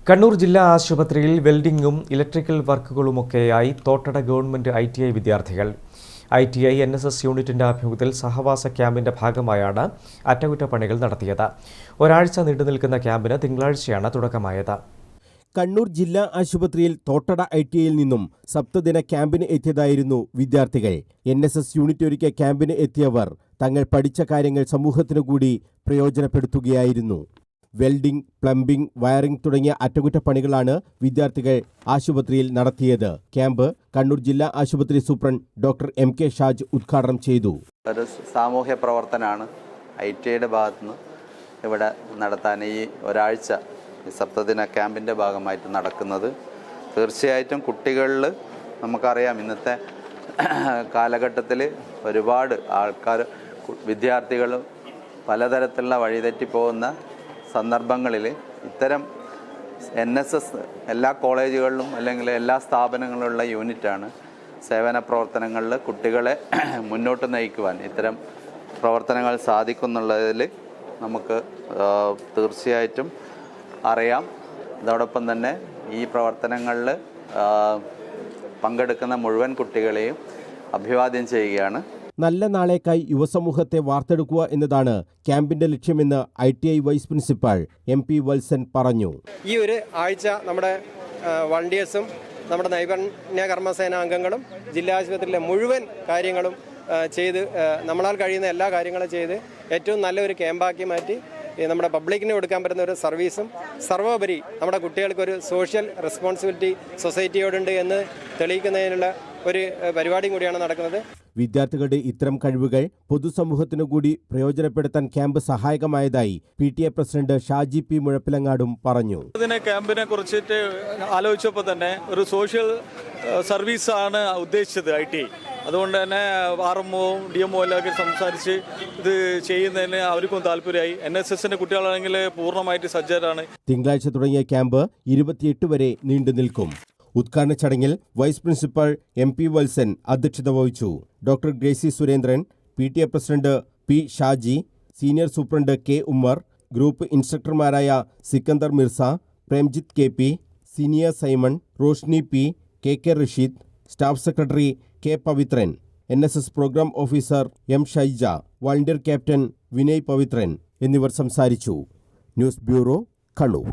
കണ്ണൂർ ജില്ലാ ആശുപത്രിയിൽ വെൽഡിംഗും electrical വർക്കുകളുമൊക്കെയായി Thottada government ITI വിദ്യാർത്ഥികൾ. ITI NSS യൂണിറ്റിന്റെ ആഭിമുഖ്യത്തിൽ സഹവാസ ക്യാമ്പിന്റെ ഭാഗമായാണ് അറ്റകുറ്റപ്പണികൾ നടത്തിയത്. ഒരാഴ്ച നീണ്ടുനിൽക്കുന്ന ക്യാമ്പിന് തിങ്കളാഴ്ചയാണ് തുടക്കമായത്. കണ്ണൂർ ജില്ലാ ആശുപത്രിയിൽ തോട്ടട ITIയിൽ നിന്നും സപ്തദിന ക്യാമ്പിന് എത്തിയതായിരുന്നു വിദ്യാർത്ഥികൾ. NSS യൂണിറ്റ് ഒരുക്കിയ ക്യാമ്പിന് എത്തിയവർ തങ്ങൾ പഠിച്ച കാര്യങ്ങൾ സമൂഹത്തിനു കൂടി പ്രയോജനപ്പെടുത്തുകയായിരുന്നു. വെൽഡിംഗ്, പ്ലംബിംഗ്, വയറിംഗ് തുടങ്ങിയ അറ്റകുറ്റപ്പണികളാണ് വിദ്യാർത്ഥികൾ ആശുപത്രിയിൽ നടത്തിയത്. ക്യാമ്പ് കണ്ണൂർ ജില്ലാ ആശുപത്രി സൂപ്രണ്ട് ഡോക്ടർ MK ഷാജ് ഉദ്ഘാടനം ചെയ്തു. ഒരു സാമൂഹ്യ പ്രവർത്തനമാണ് ITIയുടെ ഭാഗത്തുനിന്ന് ഇവിടെ നടത്താൻ ഈ ഒരാഴ്ച സപ്തദിന ക്യാമ്പിൻ്റെ ഭാഗമായിട്ട് നടക്കുന്നത്. തീർച്ചയായിട്ടും കുട്ടികളിൽ നമുക്കറിയാം, ഇന്നത്തെ കാലഘട്ടത്തിൽ ഒരുപാട് ആൾക്കാർ വിദ്യാർത്ഥികൾ പലതരത്തിലുള്ള വഴിതെറ്റിപ്പോകുന്ന സന്ദർഭങ്ങളിൽ ഇത്തരം NSS എല്ലാ കോളേജുകളിലും അല്ലെങ്കിൽ എല്ലാ സ്ഥാപനങ്ങളിലുള്ള യൂണിറ്റാണ് സേവന പ്രവർത്തനങ്ങളിൽ കുട്ടികളെ മുന്നോട്ട് നയിക്കുവാൻ ഇത്തരം പ്രവർത്തനങ്ങൾ സാധിക്കുന്നുള്ളതിൽ നമുക്ക് തീർച്ചയായിട്ടും അറിയാം. അതോടൊപ്പം തന്നെ ഈ പ്രവർത്തനങ്ങളിൽ പങ്കെടുക്കുന്ന മുഴുവൻ കുട്ടികളെയും അഭിവാദ്യം ചെയ്യുകയാണ്. നല്ല നാളേക്കായി യുവസമൂഹത്തെ വാർത്തെടുക്കുക എന്നതാണ് ക്യാമ്പിന്റെ ലക്ഷ്യമെന്ന് ITI vice principal MP Valsan പറഞ്ഞു. ഈ ഒരു ആഴ്ച നമ്മുടെ വളണ്ടിയേഴ്സും നമ്മുടെ നൈപുണ്യ കർമ്മസേന അംഗങ്ങളും ജില്ലാ ആശുപത്രിയിലെ മുഴുവൻ കാര്യങ്ങളും ചെയ്ത് നമ്മളാൽ കഴിയുന്ന എല്ലാ കാര്യങ്ങളും ചെയ്ത് ഏറ്റവും നല്ലൊരു ക്യാമ്പാക്കി മാറ്റി നമ്മുടെ പബ്ലിക്കിന് കൊടുക്കാൻ പറ്റുന്ന ഒരു സർവീസും സർവോപരി നമ്മുടെ കുട്ടികൾക്കൊരു സോഷ്യൽ റെസ്പോൺസിബിലിറ്റി സൊസൈറ്റിയോടുണ്ട് എന്ന് തെളിയിക്കുന്നതിനുള്ള ഒരു പരിപാടിയും കൂടിയാണ് നടക്കുന്നത്. വിദ്യാർത്ഥികളുടെ ഇത്തരം കഴിവുകൾ പൊതുസമൂഹത്തിനു കൂടി പ്രയോജനപ്പെടുത്താൻ ക്യാമ്പ് സഹായകമായതായി PTA പ്രസിഡന്റ് ഷാജി P മുഴപ്പിലങ്ങാടും പറഞ്ഞു. ക്യാമ്പിനെ കുറിച്ചിട്ട് ആലോചിച്ചപ്പോൾ തന്നെ ഒരു സോഷ്യൽ സർവീസാണ് ഉദ്ദേശിച്ചത് ITI. അതുകൊണ്ട് തന്നെ RMOയും DMO എല്ലാവരും സംസാരിച്ച് ഇത് ചെയ്യുന്നതിന് അവർക്കും താല്പര്യമായി. NSSന്റെ കുട്ടികളാണെങ്കിൽ പൂർണ്ണമായിട്ട് സജ്ജരാണ്. തിങ്കളാഴ്ച തുടങ്ങിയ ക്യാമ്പ് 28 വരെ നീണ്ടു നിൽക്കും. ഉദ്ഘാടന ചടങ്ങിൽ വൈസ് പ്രിൻസിപ്പൽ MP വത്സൻ അധ്യക്ഷത വഹിച്ചു. Doctor Gracy Surendran, PTA president P Shaji, senior superintendent K Ummer, group ഇൻസ്ട്രക്ടർമാരായ Sikandar Mirza, Premjith KP, senior Simon, Roshni P, KK Rasheed, staff secretary K Pavithran, NSS programme officer M Shaija, volunteer captain Vinay Pavithran എന്നിവർ സംസാരിച്ചു. News bureau, Kannur.